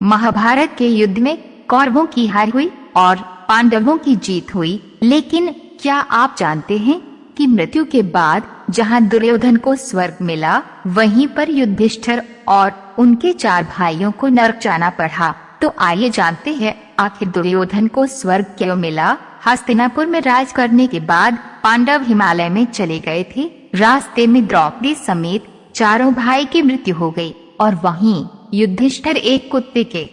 महाभारत के युद्ध में कौरवों की हार हुई और पांडवों की जीत हुई। लेकिन क्या आप जानते हैं कि मृत्यु के बाद जहां दुर्योधन को स्वर्ग मिला, वहीं पर युधिष्ठिर और उनके 4 भाइयों को नरक जाना पड़ा। तो आइए जानते हैं आखिर दुर्योधन को स्वर्ग क्यों मिला। हस्तिनापुर में राज करने के बाद पांडव हिमालय में चले गए थे। रास्ते में द्रौपदी समेत 4 भाई की मृत्यु हो गई और वहीं युधिष्ठिर एक कुत्ते के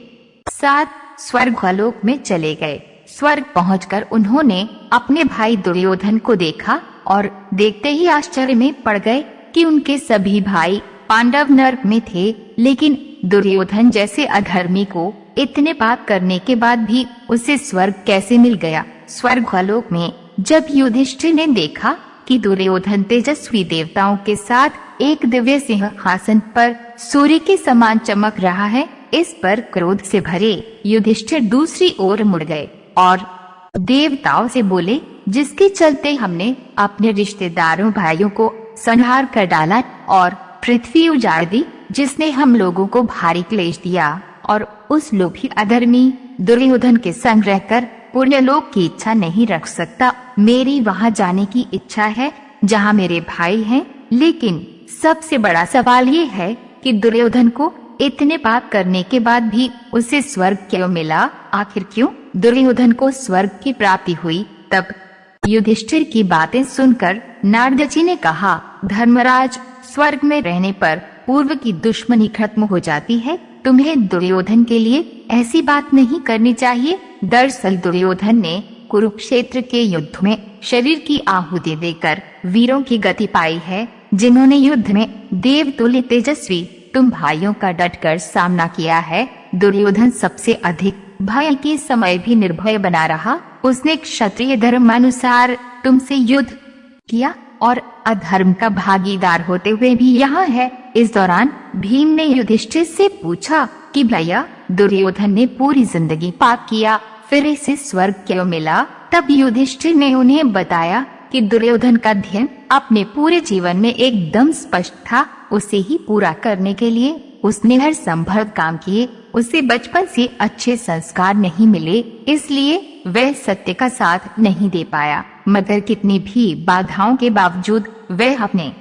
साथ स्वर्गलोक में चले गए। स्वर्ग पहुंचकर उन्होंने अपने भाई दुर्योधन को देखा और देखते ही आश्चर्य में पड़ गए कि उनके सभी भाई पांडव नरक में थे, लेकिन दुर्योधन जैसे अधर्मी को इतने पाप करने के बाद भी उसे स्वर्ग कैसे मिल गया। स्वर्गलोक में जब युधिष्ठिर ने देखा कि दुर्योधन तेजस्वी देवताओं के साथ एक दिव्य सिंहासन पर सूर्य के समान चमक रहा है, इस पर क्रोध से भरे युधिष्ठिर दूसरी ओर मुड़ गए और देवताओं से बोले, जिसके चलते हमने अपने रिश्तेदारों भाइयों को संहार कर डाला और पृथ्वी उजाड़ दी, जिसने हम लोगों को भारी क्लेश दिया, और उस लोभी अधर्मी दुर्योधन के संग रहकर पुण्यलोक की इच्छा नहीं रख सकता। मेरी वहां जाने की इच्छा है जहां मेरे भाई हैं, लेकिन सबसे बड़ा सवाल ये है कि दुर्योधन को इतने पाप करने के बाद भी उसे स्वर्ग क्यों मिला। आखिर क्यों दुर्योधन को स्वर्ग की प्राप्ति हुई। तब युधिष्ठिर की बातें सुनकर नारद जी ने कहा, धर्मराज, स्वर्ग में रहने पर पूर्व की दुश्मनी खत्म हो जाती है। तुम्हें दुर्योधन के लिए ऐसी बात नहीं करनी चाहिए। दरअसल दुर्योधन ने कुरुक्षेत्र के युद्ध में शरीर की आहुति देकर वीरों की गति पाई है, जिन्होंने युद्ध में देवतुल्य तेजस्वी तुम भाइयों का डटकर सामना किया है। दुर्योधन सबसे अधिक भय के समय भी निर्भय बना रहा। उसने क्षत्रिय धर्मानुसार तुमसे युद्ध किया और अधर्म का भागीदार होते हुए भी यहाँ है। इस दौरान भीम ने युधिष्ठिर से पूछा कि भैया, दुर्योधन ने पूरी जिंदगी पाप किया, फिर इसे स्वर्ग क्यों मिला। तब युधिष्ठिर ने उन्हें बताया कि दुर्योधन का ध्येय अपने पूरे जीवन में एकदम स्पष्ट था। उसे ही पूरा करने के लिए उसने हर संभव काम किए। उसे बचपन से अच्छे संस्कार नहीं मिले, इसलिए वह सत्य का साथ नहीं दे पाया। मगर कितनी भी बाधाओं के बावजूद वह अपने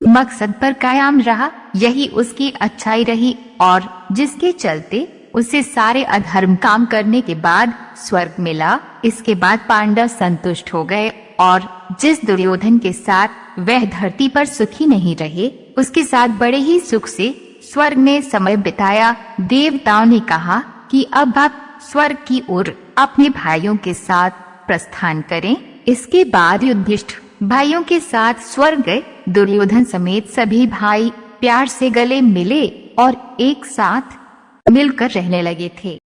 मकसद पर कायम रहा। यही उसकी अच्छाई रही और जिसके चलते उसे सारे अधर्म काम करने के बाद स्वर्ग मिला। इसके बाद पांडव संतुष्ट हो गए और जिस दुर्योधन के साथ वह धरती पर सुखी नहीं रहे, उसके साथ बड़े ही सुख से स्वर्ग में समय बिताया। देवताओं ने कहा कि अब आप स्वर्ग की ओर अपने भाइयों के साथ प्रस्थान करें। इसके बाद युधिष्ठिर भाइयों के साथ स्वर्ग गए। दुर्योधन समेत सभी भाई प्यार से गले मिले और एक साथ मिलकर रहने लगे थे।